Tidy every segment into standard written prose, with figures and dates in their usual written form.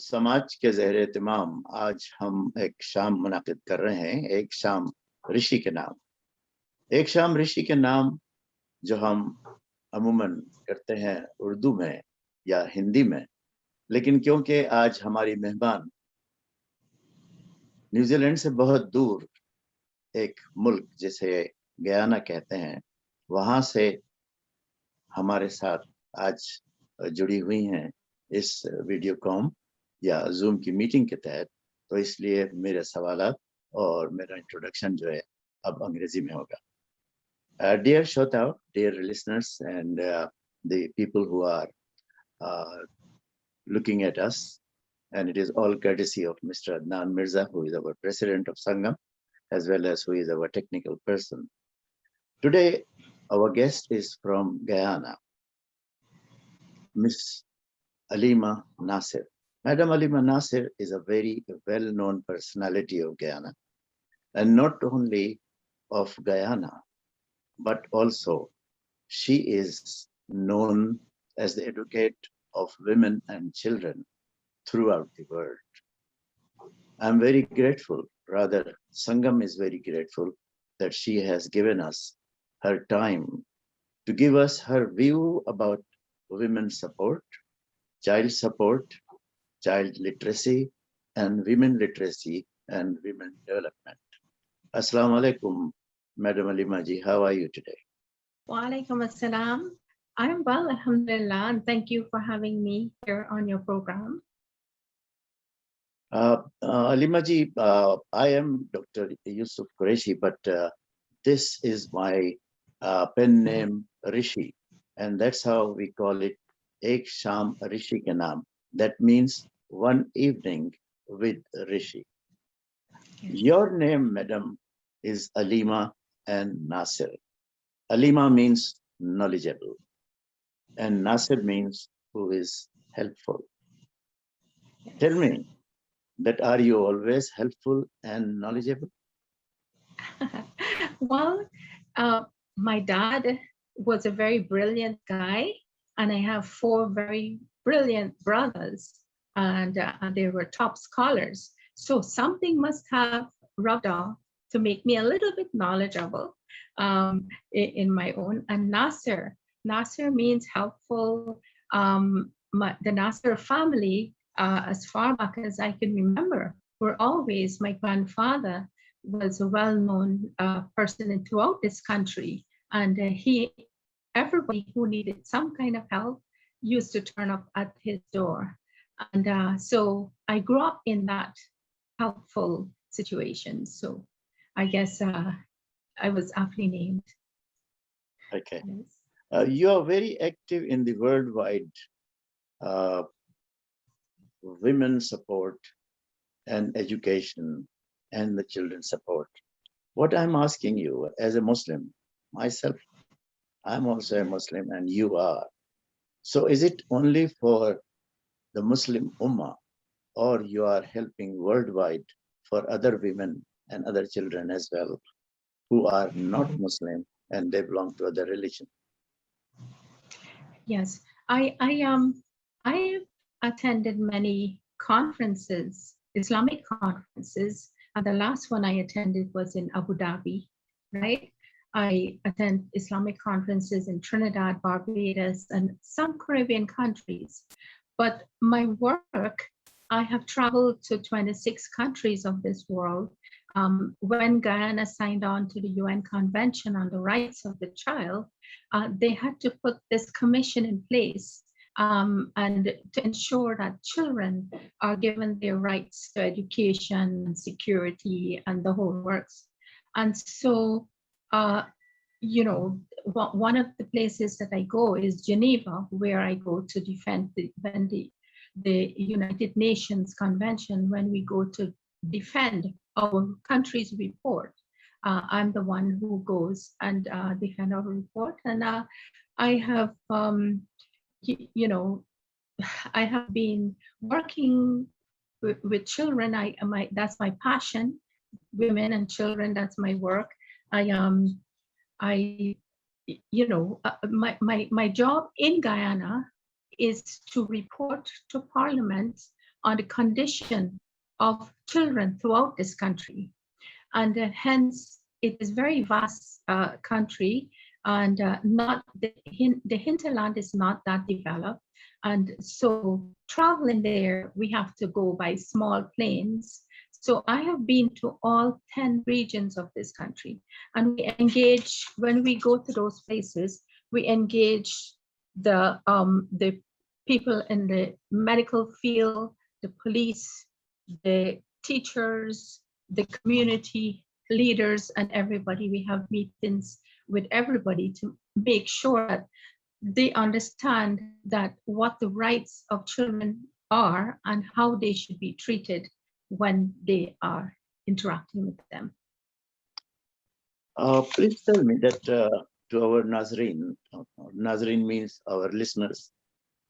समाज के ज़हर एहतमाम आज हम एक शाम मुनाकिद कर रहे हैं, एक शाम ऋषि के नाम। एक शाम ऋषि के नाम जो हम अमूमन करते हैं उर्दू में या हिंदी में, लेकिन क्योंकि आज हमारी मेहमान न्यूजीलैंड से बहुत दूर एक मुल्क जिसे गयाना कहते हैं, वहाँ से हमारे साथ आज जुड़ी हुई हैं इस वीडियो कॉम या जूम की मीटिंग के तहत, तो इसलिए मेरे सवालात और मेरा इंट्रोडक्शन जो है अब अंग्रेजी में होगा। Dear shout out, dear listeners and the people who are looking at us, and it is all courtesy of Mr. Adnan Mirza, who is our president of Sangam, as well as who is our technical person. Today, our guest is from Guyana, Miss Aleema Nasir. Madam Aleema Nasir is a very well-known personality of Guyana, and not only of Guyana, but also she is known as the advocate of women and children throughout the world. I'm very grateful, rather Sangam is very grateful that she has given us her time to give us her view about women's support, child literacy, and women development. Assalamu alaikum, Madam Aleema ji. How are you today? Wa alaikum assalam. I'm well, alhamdulillah, and thank you for having me here on your program. Aleema ji, I am Dr. Yusuf Qureshi, but this is my pen name Rishi, and that's how we call it Ek Shaam Rishi Ke Naam. That means one evening with Rishi. Yes. Your name, madam, is Aleema and Nasir. Aleema means knowledgeable, and Nasir means who is helpful. Yes. Tell me, that are you always helpful and knowledgeable? Well, my dad was a very brilliant guy, and I have 4 very brilliant brothers, and they were top scholars. So something must have rubbed off to make me a little bit knowledgeable in my own. And Nasir means helpful. The Nasir family, as far back as I can remember, were always, my grandfather was a well-known person throughout this country, and everybody who needed some kind of help used to turn up at his door. And so I grew up in that helpful situation. So I guess I was aptly named. Okay. Yes. You are very active in the worldwide women support and education and the children support. What I'm asking you as a Muslim, myself, I'm also a Muslim and you are. So is it only for the Muslim Ummah, or you are helping worldwide for other women and other children as well who are not Muslim and they belong to other religion? Yes, I attended many conferences, Islamic conferences, and the last one I attended was in Abu Dhabi, right? I attend Islamic conferences in Trinidad, Barbados, and some Caribbean countries. But my work, I have traveled to 26 countries of this world. When Guyana signed on to the UN Convention on the Rights of the Child, they had to put this commission in place and to ensure that children are given their rights to education and security and the whole works. And so, one of the places that I go is Geneva, where I go to defend the United Nations Convention. When we go to defend our country's report, I'm the one who goes and defend our report. And I have, I have been working with children. That's my passion. Women and children, that's my work. My job in Guyana is to report to Parliament on the condition of children throughout this country. And hence, it is very vast country, and not the hinterland is not that developed. And so traveling there, we have to go by small planes. So I have been to all 10 regions of this country, and we engage, when we go to those places, we engage the people in the medical field, the police, the teachers, the community leaders, and everybody. We have meetings with everybody to make sure that they understand that what the rights of children are and how they should be treated when they are interacting with them. Please tell me that to our Nazreen, Nazreen means our listeners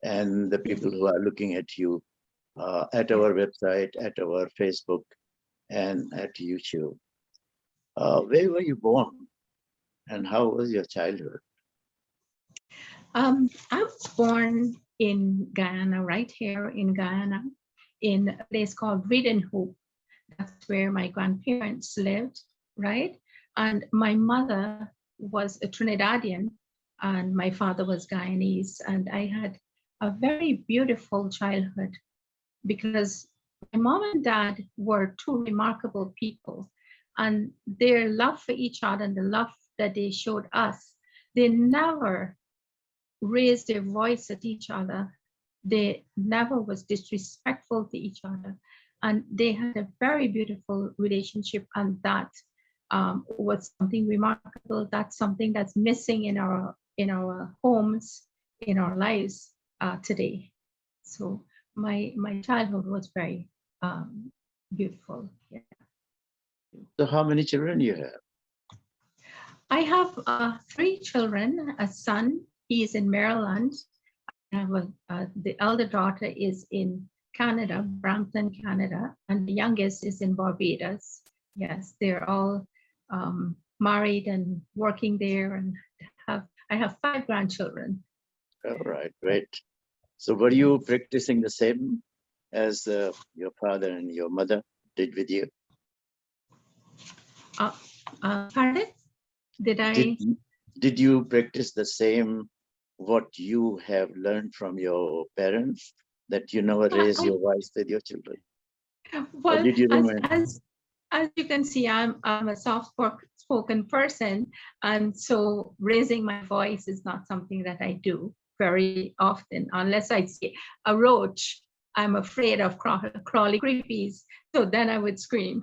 and the people who are looking at you at our website, at our Facebook, and at YouTube. Where were you born and how was your childhood? I was born in Guyana, right here in Guyana, in a place called Hope. That's where my grandparents lived, right? And my mother was a Trinidadian and my father was Guyanese. And I had a very beautiful childhood because my mom and dad were two remarkable people, and their love for each other and the love that they showed us, they never raised their voice at each other. They never was disrespectful to each other. And they had a very beautiful relationship. And that was something remarkable. That's something that's missing in our homes, in our lives today. So my childhood was very beautiful. Yeah. So how many children you have? I have 3 children, a son, he is in Maryland. I have the elder daughter is in Canada, Brampton, Canada, and the youngest is in Barbados. Yes, they're all married and working there, and I have 5 grandchildren. All right, great. So were you practicing the same as your father and your mother did with you? Pardon? Did you practice the same what you have learned from your parents, that you never raise your voice with your children? Well, or did you as you can see, I'm a soft-spoken person, and so raising my voice is not something that I do very often, unless I see a roach. I'm afraid of crawly creepies, so then I would scream.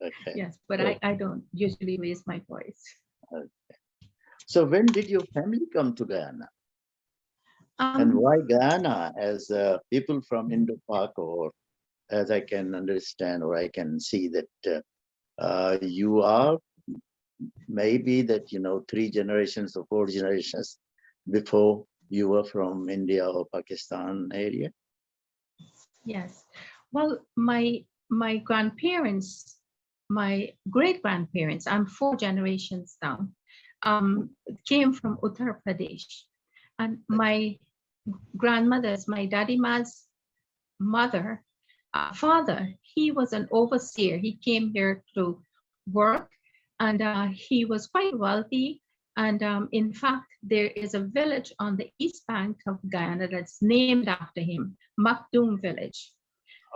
Okay. Yes, but I don't usually raise my voice. Okay. So when did your family come to Guyana? And why Guyana? As people from Indo-Pak, or as I can understand, or I can see that you are maybe that, 3 generations or 4 generations before you were from India or Pakistan area? Yes. Well, my grandparents, my great-grandparents, I'm 4 generations down, came from Uttar Pradesh. And my grandmother's, my daddy ma's mother, father, he was an overseer. He came here to work, and he was quite wealthy. And in fact, there is a village on the east bank of Guyana that's named after him, Makdoum Village.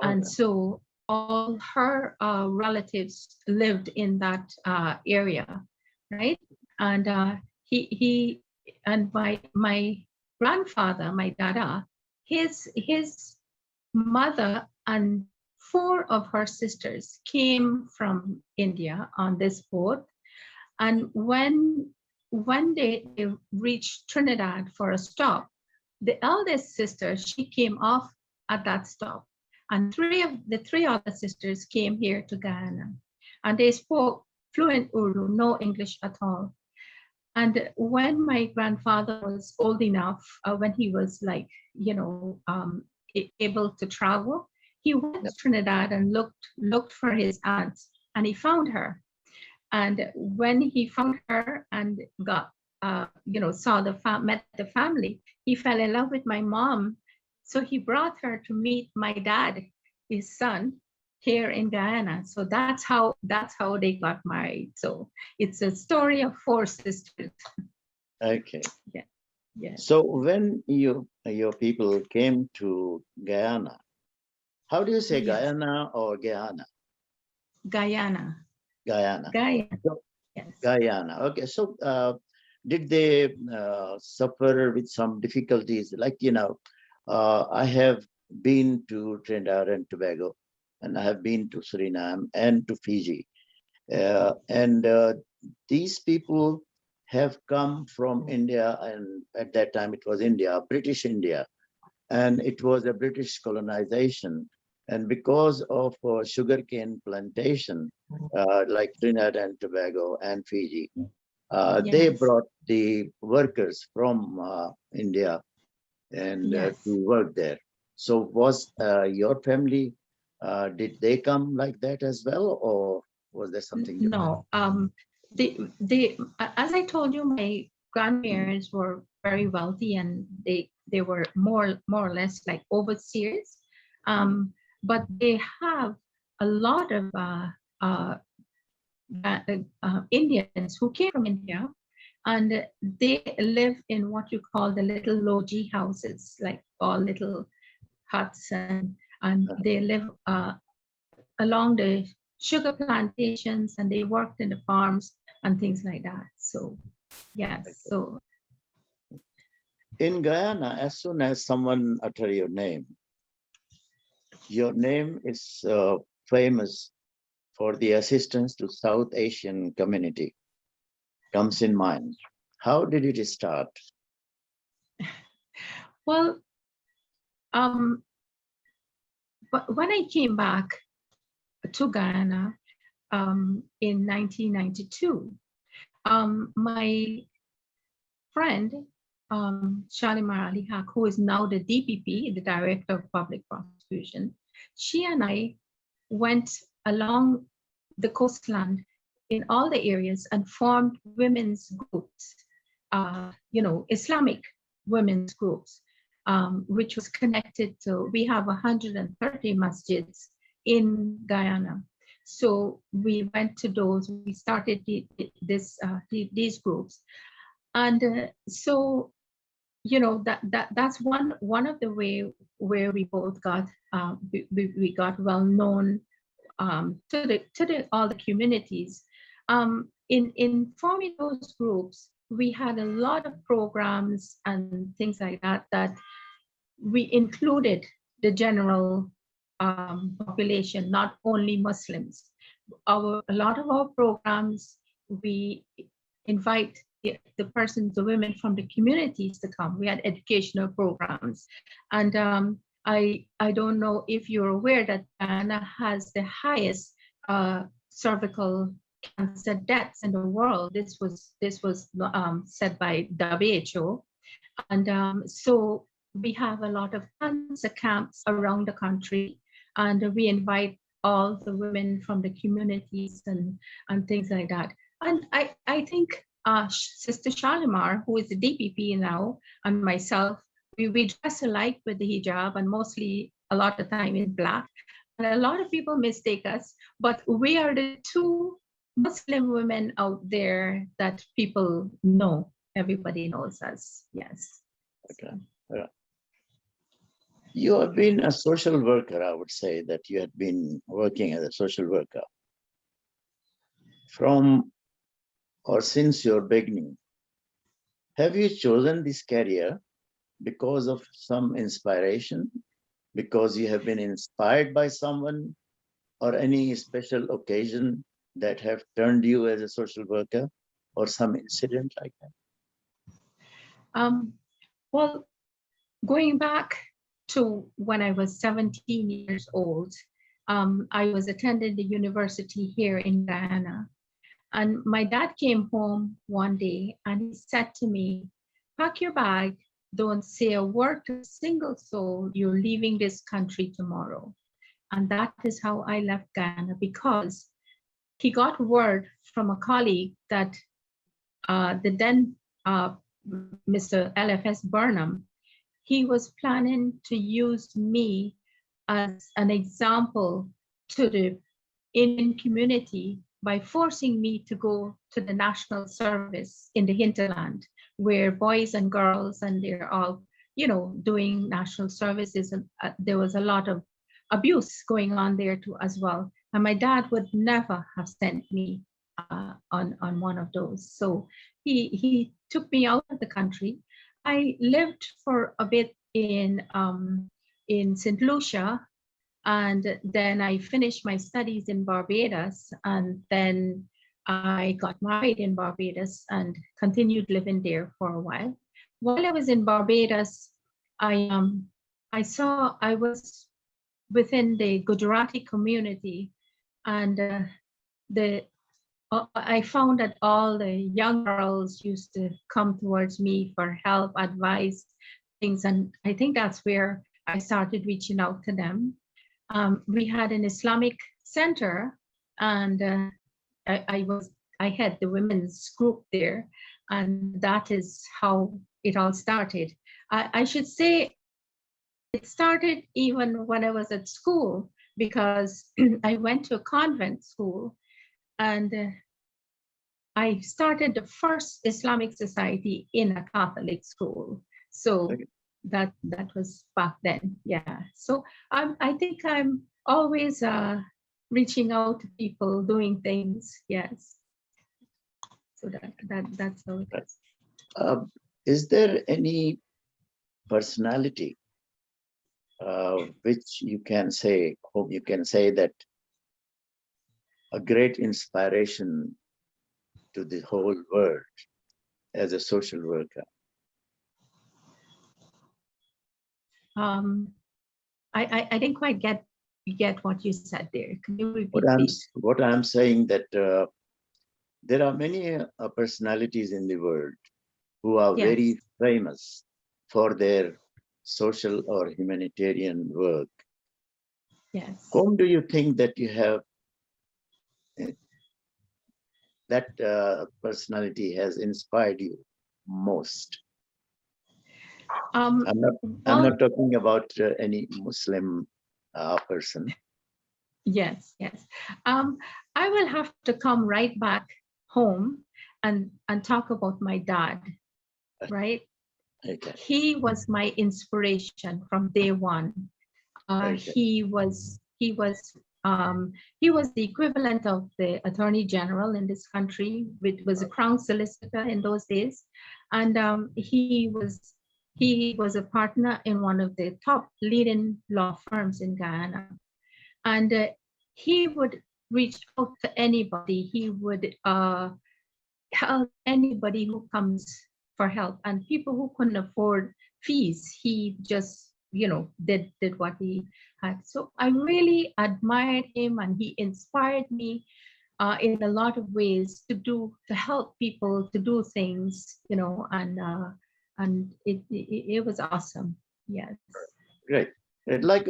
And so all her relatives lived in that area, right? And he and my grandfather, my dada, his mother and 4 of her sisters came from India on this boat. And when they reached Trinidad for a stop, the eldest sister, she came off at that stop. And 3 of the 3 other sisters came here to Guyana. And they spoke fluent Urdu, no English at all. And when my grandfather was old enough, when he was like, able to travel, he went to Trinidad and looked for his aunt, and he found her. And when he found her and met the family, he fell in love with my mom So he brought her to meet my dad, his son, here in Guyana. So that's how they got married. So it's a story of four sisters. Okay. Yeah. Yeah. So when your people came to Guyana, how do you say Yes. Guyana or Guyana? Guyana. Guyana. Guyana. So, Yes. Guyana. Okay. So did they suffer with some difficulties? Like, I have been to Trinidad and Tobago, and I have been to Suriname and to Fiji. And these people have come from India, and at that time it was India, British India, and it was a British colonization. And because of sugarcane plantation, like Trinidad and Tobago and Fiji, they Yes. brought the workers from India and Yes. to work there. So was your family, did they come like that as well, or was there something different? No. As I told you, my Mm. grandparents were very wealthy, and they were more or less like overseers. Mm. But they have a lot of uh, Indians who came from India, and they live in what you call the little loji houses, like all little huts, and Uh, they live along the sugar plantations, and they worked in the farms and things like that. So yes, okay. so In Guyana, as soon as someone utter your name is famous for the assistance to South Asian community comes in mind. How did it start? well, um, but when I came back to Guyana in 1992, my friend Shalimar Ali Haq, who is now the DPP, the Director of Public Prosecution, she and I went along the coastland in all the areas and formed women's groups, Islamic women's groups, which was connected to, we have 130 masjids in Guyana. So we went to those, we started these groups. And so that's one of the way where we both got we got well known to the all the communities. In forming those groups, we had a lot of programs and things like that we included the general population, not only Muslims. A lot of our programs, we invite the persons, the women from the communities to come. We had educational programs, and I don't know if you're aware that Ghana has the highest cervical cancer deaths in the world. This was said by WHO, and so we have a lot of cancer camps around the country, and we invite all the women from the communities and things like that. And I think Sister Shalimar, who is the DPP now, and myself, we dress alike with the hijab, and mostly a lot of time in black. And a lot of people mistake us, but we are the two Muslim women out there that people know. Everybody knows us. Yes. Okay. Yeah. You have been a social worker, I would say that you have been working as a social worker from or since your beginning. Have you chosen this career because of some inspiration, because you have been inspired by someone, or any special occasion that have turned you as a social worker, or some incident like that? Um, well, going back to when I was 17 years old, I was attending the university here in Guyana. And my dad came home one day and he said to me, pack your bag, don't say a word to a single soul, you're leaving this country tomorrow. And that is how I left Guyana, because he got word from a colleague that, the then Mr. LFS Burnham, he was planning to use me as an example to the Indian community by forcing me to go to the national service in the hinterland, where boys and girls and they're all, doing national services, and there was a lot of abuse going on there too as well. And my dad would never have sent me on one of those. So he took me out of the country. I lived for a bit in St. Lucia, and then I finished my studies in Barbados, and then I got married in Barbados and continued living there for a while. While I was in Barbados, I was within the Gujarati community, and the I found that all the young girls used to come towards me for help, advice, things, and I think that's where I started reaching out to them. We had an Islamic center, and I had the women's group there, and that is how it all started. I should say it started even when I was at school, because I went to a convent school, and I started the first Islamic society in a Catholic school. So Okay. that was back then. Yeah. So I think I'm always reaching out to people, doing things. Yes. So that's how it Right. is. Is there any personality which you can say, whom you can say that a great inspiration to the whole world as a social worker? Um, I didn't quite get what you said there. Can you repeat, please? What I'm saying that there are many personalities in the world who are Yes. very famous for their social or humanitarian work. Yes. Whom do you think that you have that personality has inspired you most? Um, I'm well, not talking about any Muslim person. yes, yes. I will have to come right back home and talk about my dad, right? Okay, He was my inspiration from day one. okay, He was the equivalent of the Attorney General in this country, which was a Crown Solicitor in those days, and he was a partner in one of the top leading law firms in Guyana, and he would reach out to anybody. He would help anybody who comes for help, and people who couldn't afford fees, he just did what he had. So I really admired him, and he inspired me in a lot of ways to help people to do things, and it was awesome. Yes. great. Like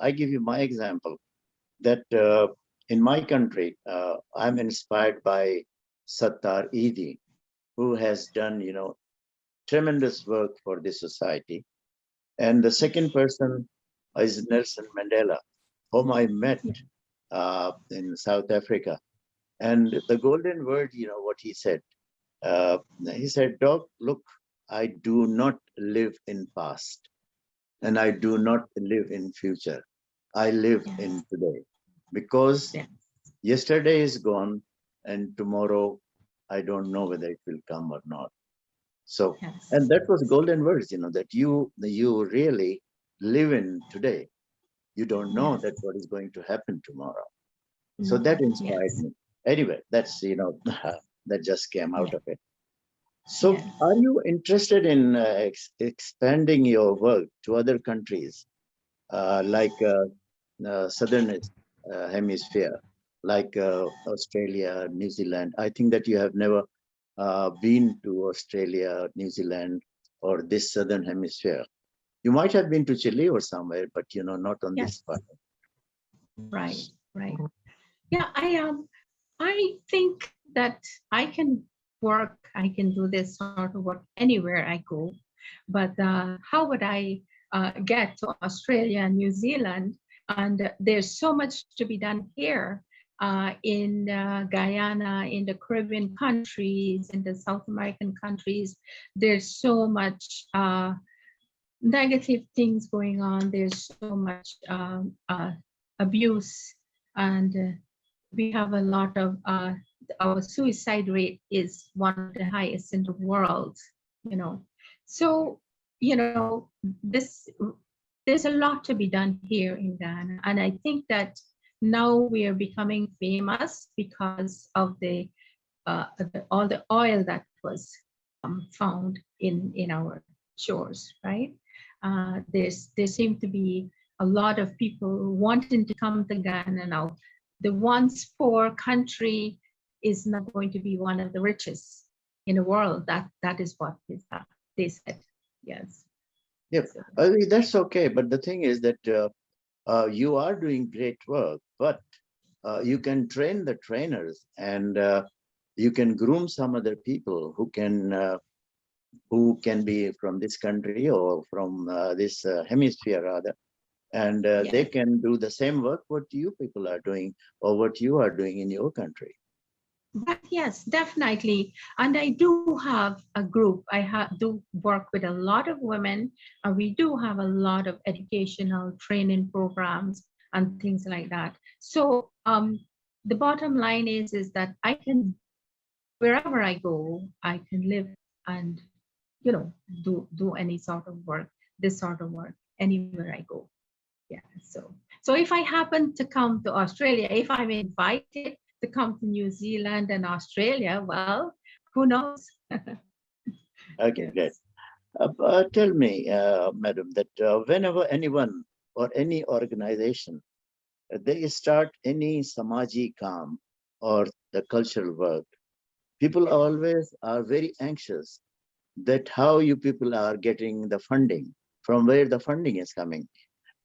I give you my example that in my country, I'm inspired by Sattar Idi, who has done tremendous work for this society. And the second person is Nelson Mandela, whom I met in South Africa. And the golden word, what he said. He said, "Doc, look, I do not live in past, and I do not live in future. I live in Yes. today, because Yes. yesterday is gone, and tomorrow I don't know whether it will come or not." So, and Yes. that was golden words, that you really live in today. You don't know Yes. that what is going to happen tomorrow. So No. that inspired Yes. me. Anyway, that's that just came out Yes. of it. So, Yes. are you interested in expanding your work to other countries, like southern hemisphere, like Australia, New Zealand? I think that you have never been to Australia, New Zealand, or this southern hemisphere. You might have been to Chile or somewhere, but not on this Yes. part. Right. Right. Yeah. I think that I can work. I can do this sort of work anywhere I go. But how would I get to Australia and New Zealand? And there's so much to be done here in Guyana, in the Caribbean countries, in the South American countries. There's so much negative things going on. There's so much abuse, and we have a lot of our suicide rate is one of the highest in the world. You know, so this there's a lot to be done here in Ghana, and I think that now we are becoming famous because of all the oil that was found in our shores, right? There seem to be a lot of people wanting to come to Ghana now. The once poor country is now going to be one of the richest in the world. That is what they said. Yes. Yep, So, that's okay. But the thing is that you are doing great work, but you can train the trainers, and you can groom some other people who can be from this country or from this hemisphere rather, and they yeah. can do the same work what you people are doing or what you are doing in your country. But yes, definitely. And I do have a group. Do work with a lot of women, and we do have a lot of educational training programs and things like that. So the bottom line is that I can, wherever I go, I can live and do any sort of work, this sort of work, anywhere I go. Yeah. So if I happen to come to Australia, if I'm invited to come to New Zealand and Australia, well, who knows? Okay, great. Yes. Tell me, madam, that whenever anyone or any organization they start any samaji kam or the cultural work, people always are very anxious that how you people are getting the funding, from where the funding is coming,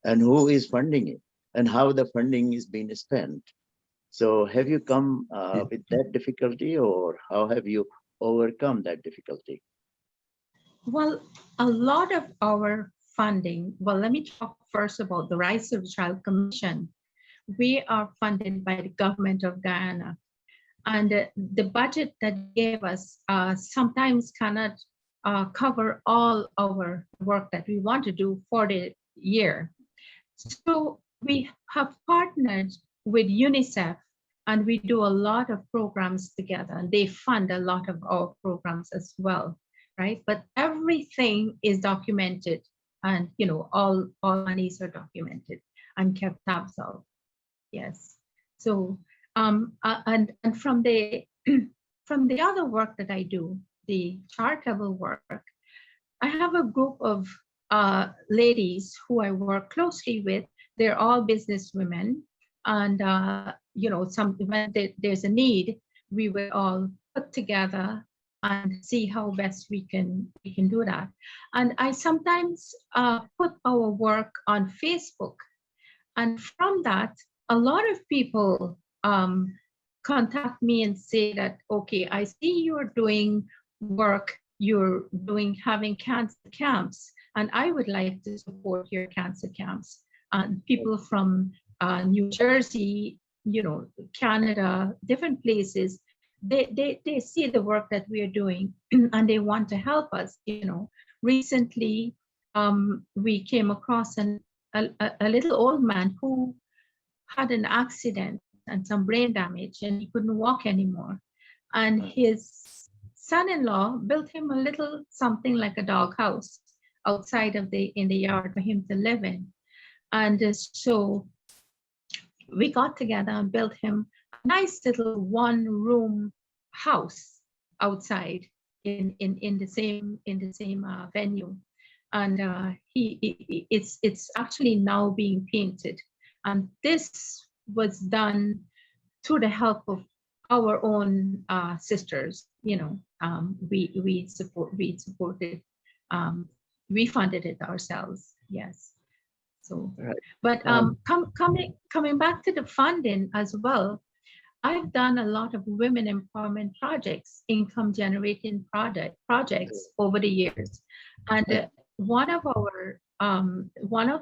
and who is funding it, and how the funding is being spent. So have you come with that difficulty, or how have you overcome that difficulty? Well, a lot of our funding, well, let me talk first about the Rights of the Child Commission. We are funded by the government of Guyana. And the budget that they gave us sometimes cannot cover all our work that we want to do for the year. So we have partnered with UNICEF, and we do a lot of programs together, and they fund a lot of our programs as well, right? But everything is documented, and all monies are documented and kept tabs of. Yes. So and from the from the other work that I do, the charitable work, I have a group of ladies who I work closely with. They're all business women, and when there's a need, we will all put together and see how best we can do that. And I sometimes put our work on Facebook, and from that, a lot of people contact me and say that, okay, I see you're doing work, you're doing having cancer camps, and I would like to support your cancer camps. And people from New Jersey, Canada, different places, they see the work that we are doing and they want to help us. Recently, we came across a little old man who had an accident and some brain damage, and he couldn't walk anymore. And his son-in-law built him a little something like a dog house outside of in the yard for him to live in. And so we got together and built him a nice little one-room house outside in the same venue. And it's actually now being painted. And this was done through the help of our own sisters. We supported, um, we funded it ourselves. Yes. So, Right. but coming back to the funding as well, I've done a lot of women empowerment projects, income generating projects over the years. And one of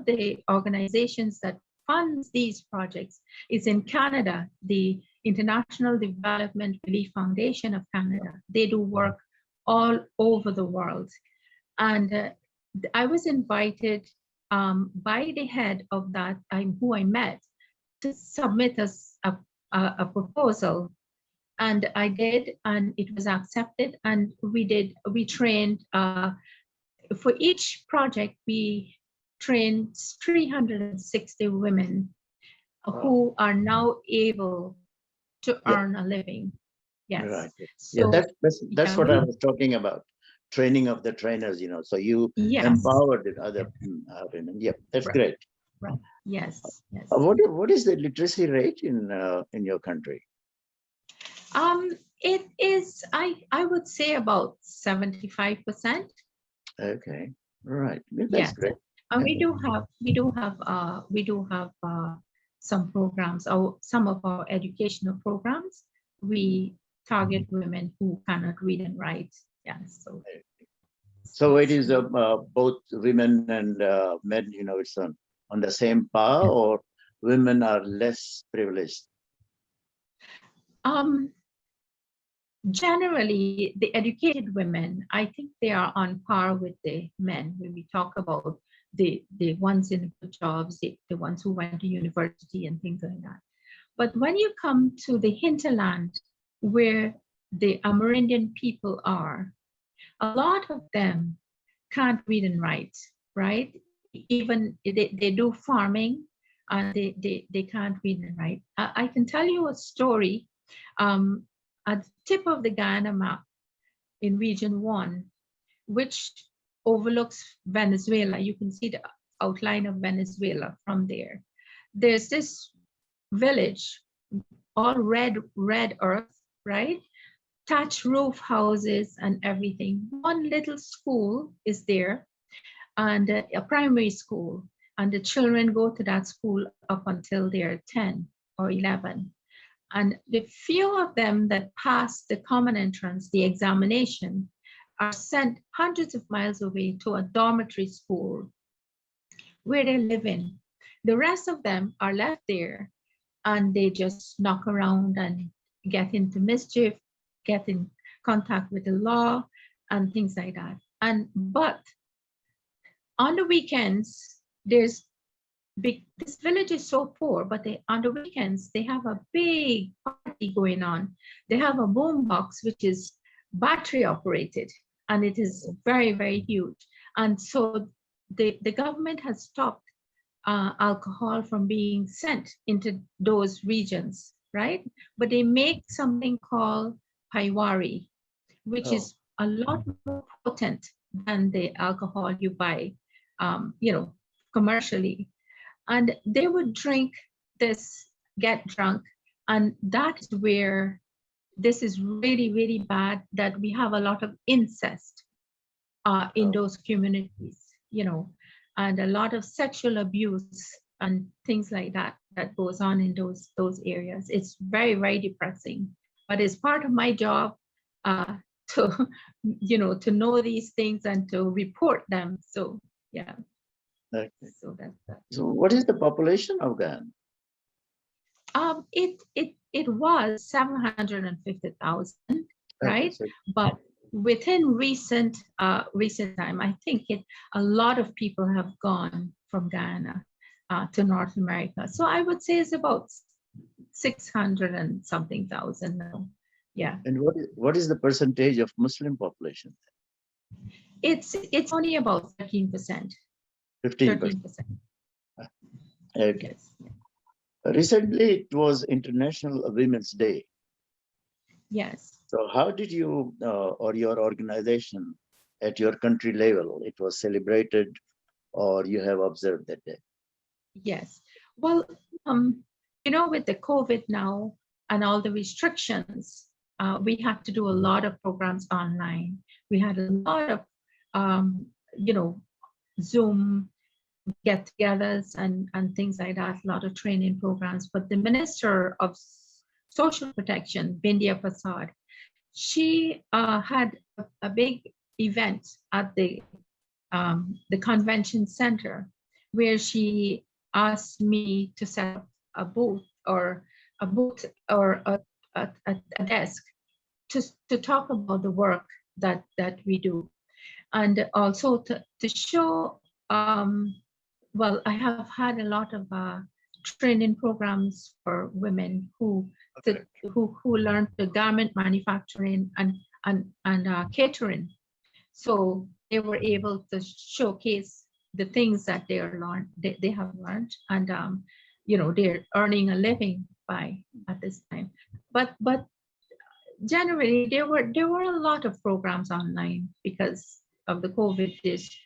the organizations that funds these projects is in Canada, the International Development Relief Foundation of Canada. They do work all over the world. And I was invited by the head of that, who I met, to submit a proposal. And I did, and it was accepted. And we trained, for each project, we trained 360 women who are now able to earn a living. Yes. Right. So, that's what I was talking about. Training of the trainers, so you empowered the other women. Yeah, that's great. Right. Yes. Yes. What is the literacy rate in your country? It is, I would say, about 75%. Okay. Right. That's great. And we do have some programs, or some of our educational programs. We target women who cannot read and write. Yeah. So it is both women and men. It's on the same par, or women are less privileged. Generally, the educated women, I think they are on par with the men when we talk about the ones in good jobs, the ones who went to university and things like that. But when you come to the hinterland where the Amerindian people are, a lot of them can't read and write, right? Even they do farming and they can't read and write. I can tell you a story. At the tip of the Guyana map in Region 1, which overlooks Venezuela, you can see the outline of Venezuela from there. There's this village, all red earth, right? Thatch roof houses and everything. One little school is there, and a primary school, and the children go to that school up until they're 10 or 11. And the few of them that pass the common entrance, the examination, are sent hundreds of miles away to a dormitory school where they live in. The rest of them are left there, and they just knock around and get into mischief, get in contact with the law and things like that. But on the weekends, this village is so poor, but on the weekends, they have a big party going on. They have a boom box, which is battery operated, and it is very, very huge. And so the government has stopped alcohol from being sent into those regions, right? But they make something called paiwari, which is a lot more potent than the alcohol you buy, commercially. And they would drink this, get drunk, and that is where this is really, really bad, that we have a lot of incest in those communities, and a lot of sexual abuse and things like that goes on in those areas. It's very, very depressing, but it's part of my job to know these things and to report them. So yeah. Okay. So that's that. So what is the population of Guyana? It was 750,000, right? Okay. But within recent time, I think a lot of people have gone from Guyana to North America. So I would say it's about 600 and something thousand now. Yeah. And what is the percentage of Muslim population? It's only about 13%. 15%. Okay. Yes. Recently, it was International Women's Day. Yes. So how did you or your organization at your country level, it was celebrated or you have observed that day? Yes. Well, with the COVID now and all the restrictions, we had to do a lot of programs online. We had a lot of, Zoom get-togethers and things like that, a lot of training programs. But the Minister of Social Protection, Bindia Prasad, she had a big event at the the convention center, where she asked me to set up a booth or a desk to talk about the work that we do, and also to show. Well, I have had a lot of training programs for women who learned the garment manufacturing and catering. So they were able to showcase the things that they have learned, and they're earning a living by at this time. But generally there were a lot of programs online because of the COVID. There's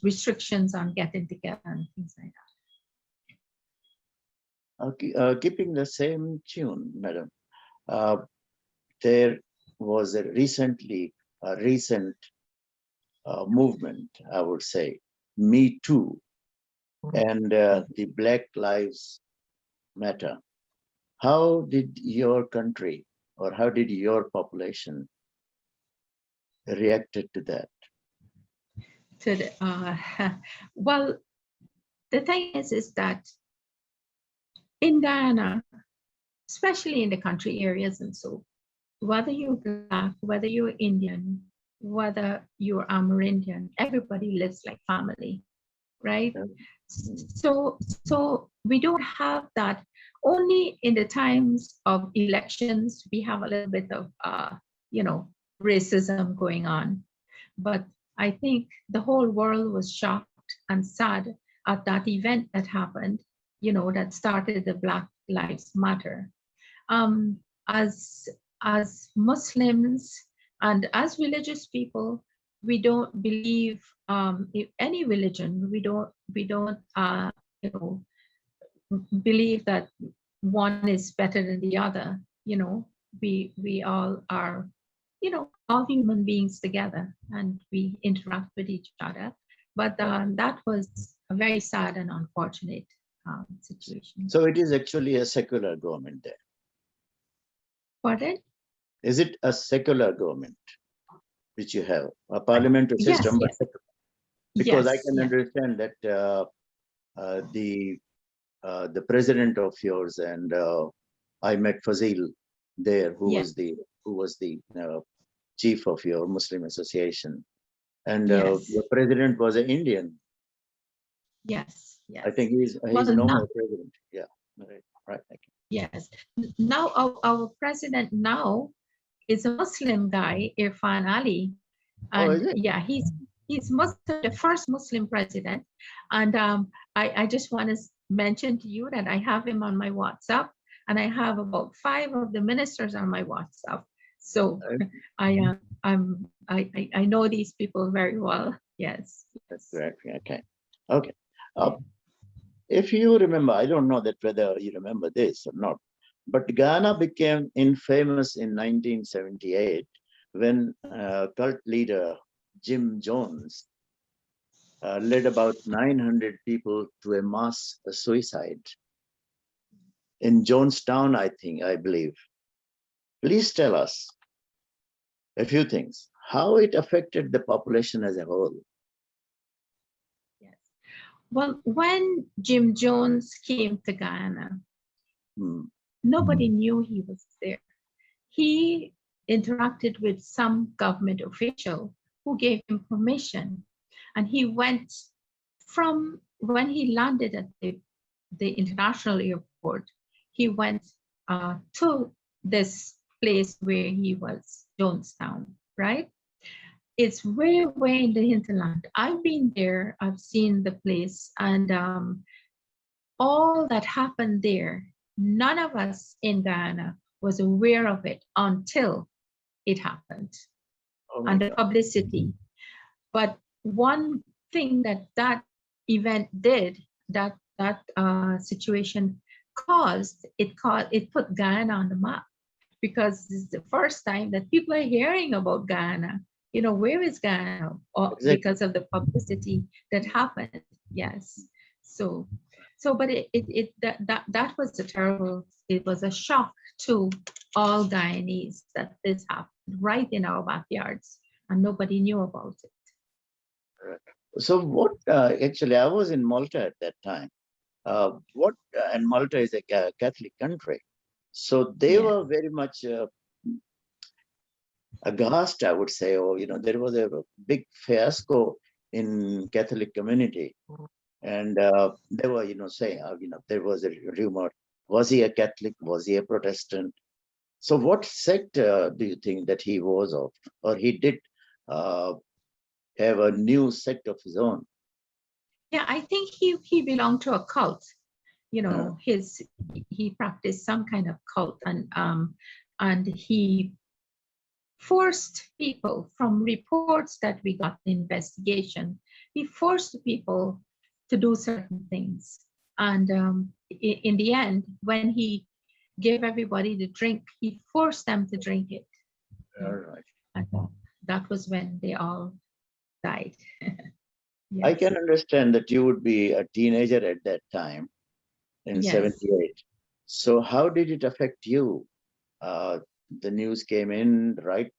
restrictions on getting together and things like that. Keeping the same tune, madam, there was a recent movement, I would say, Me Too, and the Black Lives Matter. How did your country or how did your population reacted to that? Well, the thing is that in Guyana, especially in the country areas and so, whether you're Black, whether you're Indian, whether you're Amerindian, everybody lives like family, right? So we don't have that. Only in the times of elections, we have a little bit of, racism going on. But I think the whole world was shocked and sad at that event that happened, that started the Black Lives Matter. As Muslims and as religious people, we don't believe in any religion. We don't believe that one is better than the other. We all are, all human beings together, and we interact with each other. But that was a very sad and unfortunate situation. So it is actually a secular government there. Pardon? Is it a secular government which you have, a parliamentary system? Yes, but because yes, I can understand that the president of yours, and I met Fazil there, who was the chief of your Muslim association, and the president was an Indian. Yes, yes. I think he's no more president. Yeah, right. Yes. Now our president now is a Muslim guy, Irfan Ali, and he's Muslim, the first Muslim president. And I just want to mention to you that I have him on my WhatsApp, and I have about 5 of the ministers on my WhatsApp. So I know these people very well. Yes. That's correct. Okay. If you remember, I don't know that whether you remember this or not, but Ghana became infamous in 1978 when cult leader Jim Jones led about 900 people to a mass suicide in Jonestown, I believe. Please tell us a few things, how it affected the population as a whole. Yes. Well, when Jim Jones came to Ghana, nobody knew he was there. He interacted with some government official who gave him permission. And he went from when he landed at the international airport, he went to this place where he was, Jonestown, right? It's way, way in the hinterland. I've been there, I've seen the place, and all that happened there, none of us in Guyana was aware of it until it happened, and the publicity. But one thing that event did, that situation caused, it put Guyana on the map, because this is the first time that people are hearing about Guyana. Where is Guyana? Exactly. Because of the publicity that happened. Yes. So, but that was a terrible. It was a shock to all Guyanese that this happened right in our backyards, and nobody knew about it. So what, actually, I was in Malta at that time. And Malta is a Catholic country. So they Yes. were very much aghast, I would say, or, there was a big fiasco in Catholic community. And they were, saying, there was a rumor, was he a Catholic? Was he a Protestant? So what sect do you think that he was of? Or he did uh, have a new sect of his own? Yeah, I think he belonged to a cult. Uh, He practiced some kind of cult, and he forced people, from reports that we got in investigation, he forced people to do certain things. And in the end, when he gave everybody the drink, he forced them to drink it. all Yeah. right. And that was when they all died. I Yes. can understand that you would be a teenager at that time in Yes. 78. So how did it affect you? Uh, the news came in right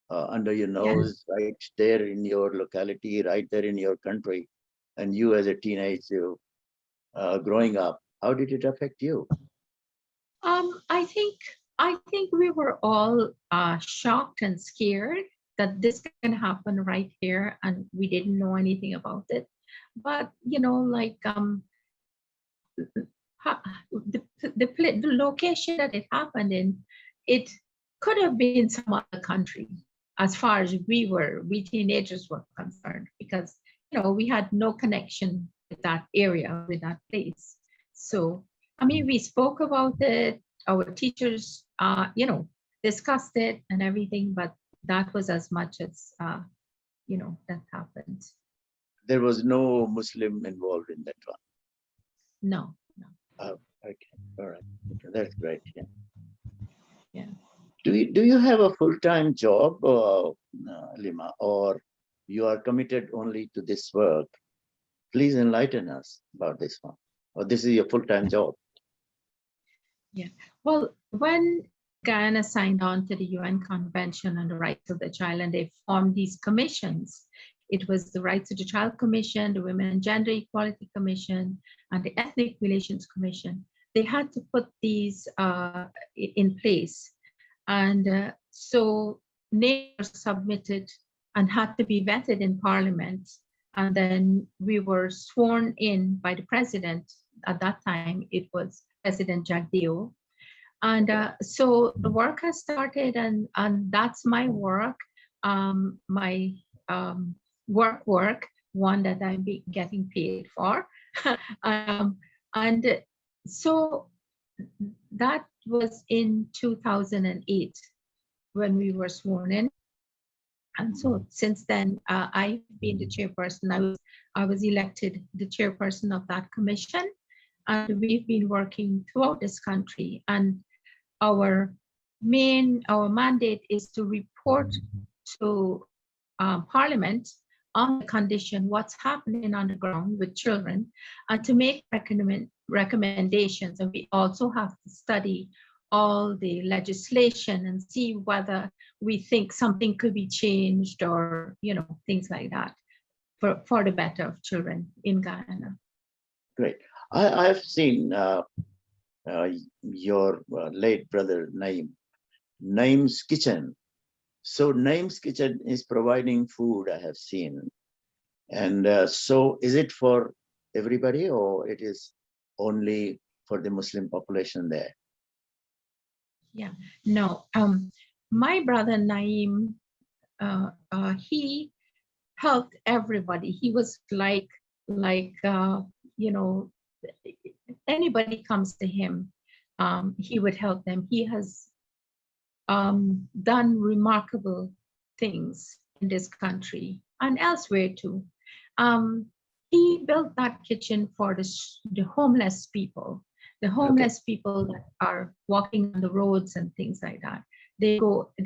under your Yeah. nose, right there in your locality, right there in your country, and you as a teenager growing up. How did it affect you? I think we were all shocked and scared that this can happen right here, and we didn't know anything about it. But like the location that it happened in, it could have been some other country, as far as we teenagers were concerned, because we had no connection with that area, with that place. So I mean, we spoke about it, our teachers discussed it and everything, but that was as much as that happened. There was no Muslim involved in that one. No, no. Okay, all right, that's great. Yeah. Yeah. Do you have a full-time job, Lima, or you are committed only to this work? Please enlighten us about this one. Or this is your full-time job? Yeah. Well, when Guyana signed on to the UN Convention on the Rights of the Child, and they formed these commissions, it was the Rights of the Child Commission, the Women and Gender Equality Commission, and the Ethnic Relations Commission. They had to put these in place. And so names were submitted and had to be vetted in Parliament. And then we were sworn in by the president. At that time, it was President Jagdeo. And so the work has started, and that's my work, my work, one that I'm getting paid for. um, and so that was in 2008 when we were sworn in. And so since then, I've been the chairperson. I was elected the chairperson of that commission, and we've been working throughout this country. And our mandate is to report to Parliament on the condition, what's happening on the ground with children, and to make recommendations. And we also have to study all the legislation and see whether we think something could be changed, or things like that, for the better of children in Guyana. Great. I've seen uh, your late brother Naim's Kitchen. So Naim's Kitchen is providing food, I have seen. And so is it for everybody, or it is only for the Muslim population there? Yeah, no. My brother Naim, he helped everybody. He was like anybody comes to him, he would help them. He has done remarkable things in this country and elsewhere too. Um, he built that kitchen for the homeless people, Okay. that are walking on the roads and things like that. They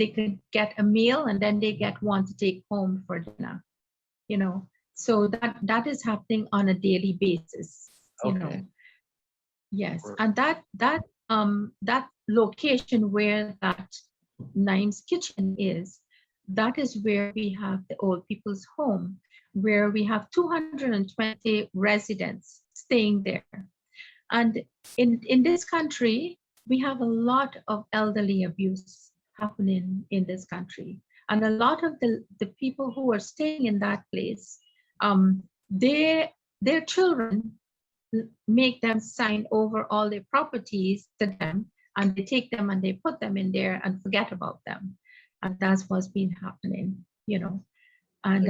can get a meal, and then they get one to take home for dinner. You know, so that is happening on a daily basis. Okay. Yes, and that location where that Naim's Kitchen is, that is where we have the old people's home. where we have 220 residents staying there. And in this country, we have a lot of elderly abuse happening in this country. And a lot of the people who are staying in that place, um, their children make them sign over all their properties to them, and they take them and they put them in there and forget about them. And that's what's been happening, you know. And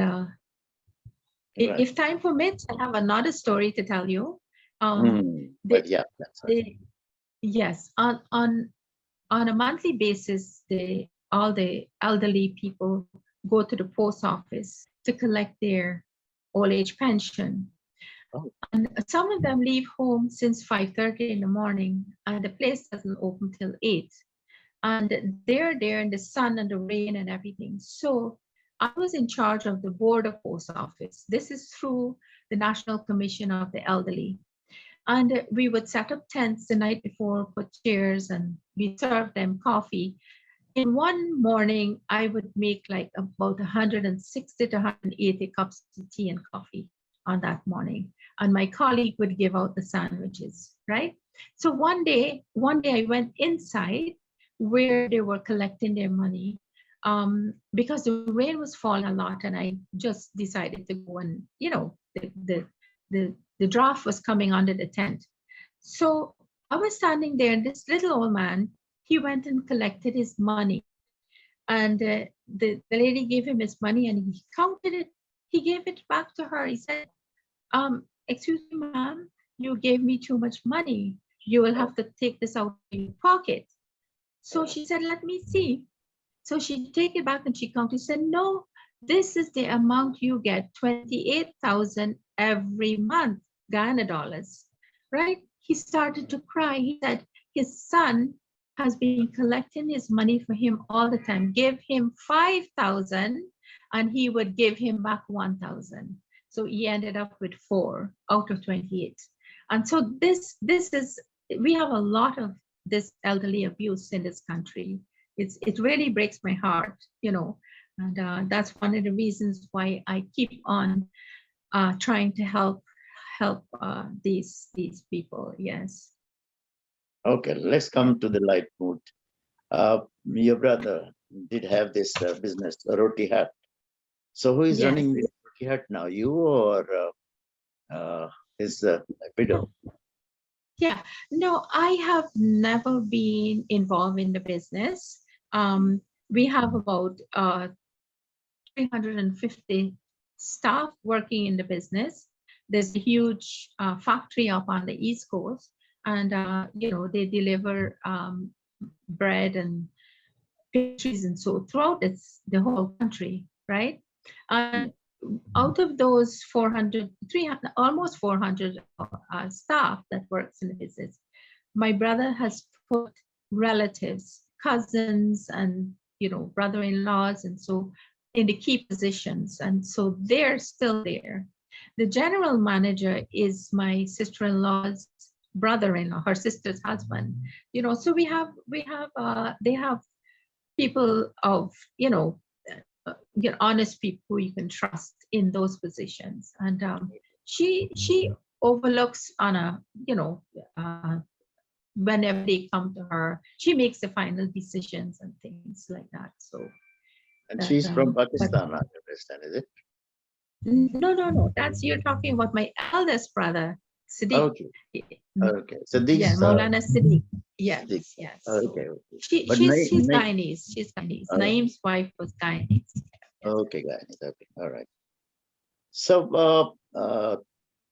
Right. if time permits, I have another story to tell you. But yeah, that's right. Yes, on a monthly basis, all the elderly people go to the post office to collect their old age pension. Oh, And some of them leave home since 5:30 in the morning, and the place doesn't open till 8. And they're there in the sun and the rain and everything. So I was in charge of the board of post office. This is through the National Commission of the Elderly. And we would set up tents the night before, put chairs, and we serve them coffee. In one morning, I would make like about 160 to 180 cups of tea and coffee on that morning. And my colleague would give out the sandwiches, right? So one day I went inside where they were collecting their money, because the rain was falling a lot, and I just decided to go, and the draft was coming under the tent. So I was standing there, and this little old man, he went and collected his money. And the lady gave him his money, and he counted it. He gave it back to her. He said, excuse me, ma'am, you gave me too much money. You will have to take this out of your pocket. So she said, let me see. So she take it back and she counted. She said, no, this is the amount you get, 28,000 every month, Ghana dollars, right? He started to cry. He said his son has been collecting his money for him all the time. Give him 5,000 and he would give him back 1,000. So he ended up with 4 out of 28. And so we have a lot of this elderly abuse in this country. It really breaks my heart, and that's one of the reasons why I keep on trying to help these people. Yes. Okay, let's come to the light mood. Your brother did have this business, a roti hut. So who is Yes. running this roti hut now? You or his widow? Yeah. No, I have never been involved in the business. We have about 350 staff working in the business. There's a huge factory up on the East Coast, and they deliver bread and pastries and so throughout the whole country, right? And out of those 300, almost 400 staff that works in the business, my brother has put relatives, cousins, and brother-in-laws, and so in the key positions, and so they're still there. The general manager is my sister-in-law's brother-in-law, her sister's husband. So they have people of honest people who you can trust in those positions, and she overlooks on a whenever they come to her, she makes the final decisions and things like that. So And she's from Pakistan, I understand, is it? no, that's, you're talking about my eldest brother, Siddiq. Okay. So these yeah, Maulana Siddiq. Yes. Siddiq. Yes. Okay. She's Guyanese. She's Guyanese. Naeem's wife was Guyanese. Okay, Guyanese. Okay, all right. So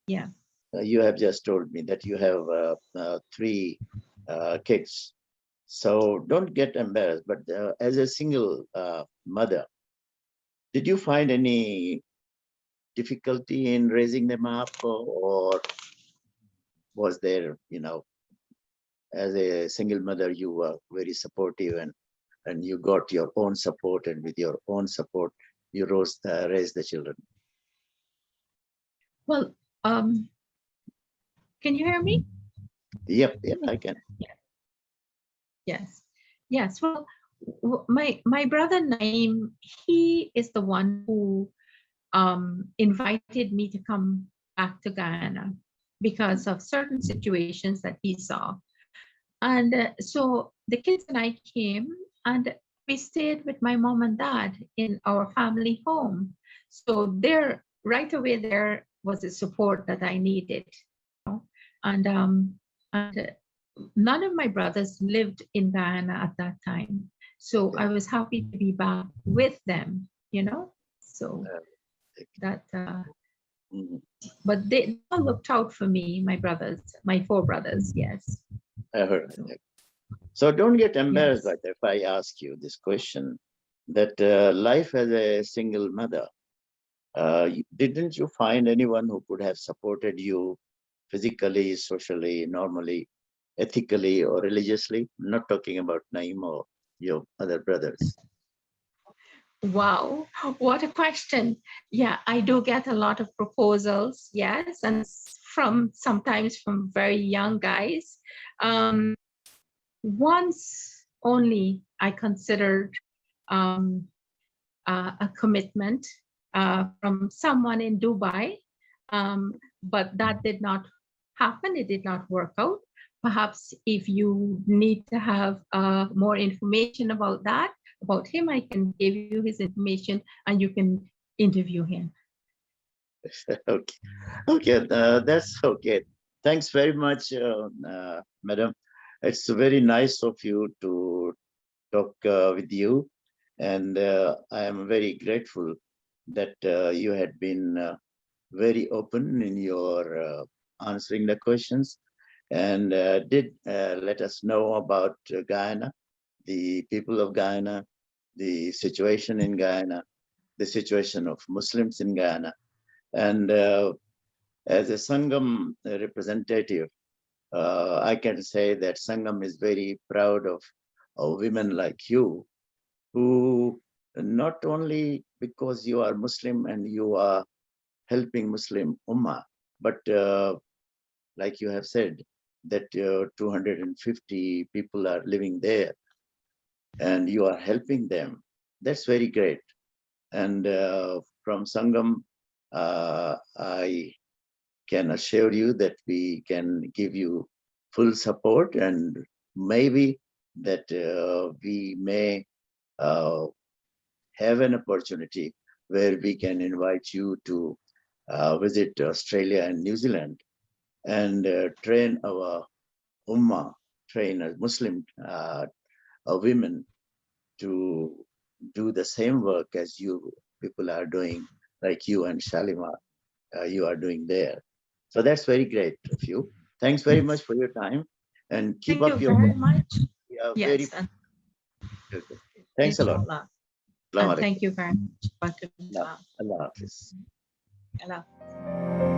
Yeah. You have just told me that you have 3 kids. So don't get embarrassed. But as a single mother, did you find any difficulty in raising them up, or was there, as a single mother, you were very supportive and you got your own support, and with your own support, you raised the children? Well, can you hear me? Yep, I can. Yes. Well, my brother Naeem, he is the one who invited me to come back to Guyana because of certain situations that he saw. And so the kids and I came and we stayed with my mom and dad in our family home. So there, right away, there was the support that I needed. You know? And none of my brothers lived in Guyana at that time. So I was happy to be back with them, you know. So that, but they all looked out for me, my brothers, my four brothers, yes. I heard. So don't get embarrassed Yes. by that if I ask you this question, that life as a single mother, didn't you find anyone who could have supported you physically, socially, normally, ethically, or religiously? I'm not talking about Naim or your other brothers. Wow, what a question. Yeah, I do get a lot of proposals, yes, and from sometimes from very young guys. Um, Once only I considered um, a commitment from someone in Dubai, but that did not happen. It did not work out. Perhaps if you need to have more information about that, about him, I can give you his information and you can interview him. Okay, okay, that's okay. Thanks very much, madam. It's very nice of you to talk with you, and I am very grateful that you had been very open in your answering the questions, and did let us know about Guyana, the people of Guyana, the situation in Guyana, the situation of Muslims in Guyana. And as a Sangam representative, I can say that Sangam is very proud of women like you, who not only because you are Muslim and you are helping Muslim Ummah, but like you have said, that 250 people are living there and you are helping them. That's very great. And from Sangam, I can assure you that we can give you full support, and maybe that we may uh, have an opportunity where we can invite you to visit Australia and New Zealand and train our Ummah, train a Muslim women to do the same work as you people are doing, like you and Shalima, you are doing there. So that's very great of you. Thanks very much for your time, and keep Thank you up your very work. much. We are very Yes, and okay. Thanks a lot. inshallah. Assalamu And alaikum. thank you very much. Allah Hafiz. Allah.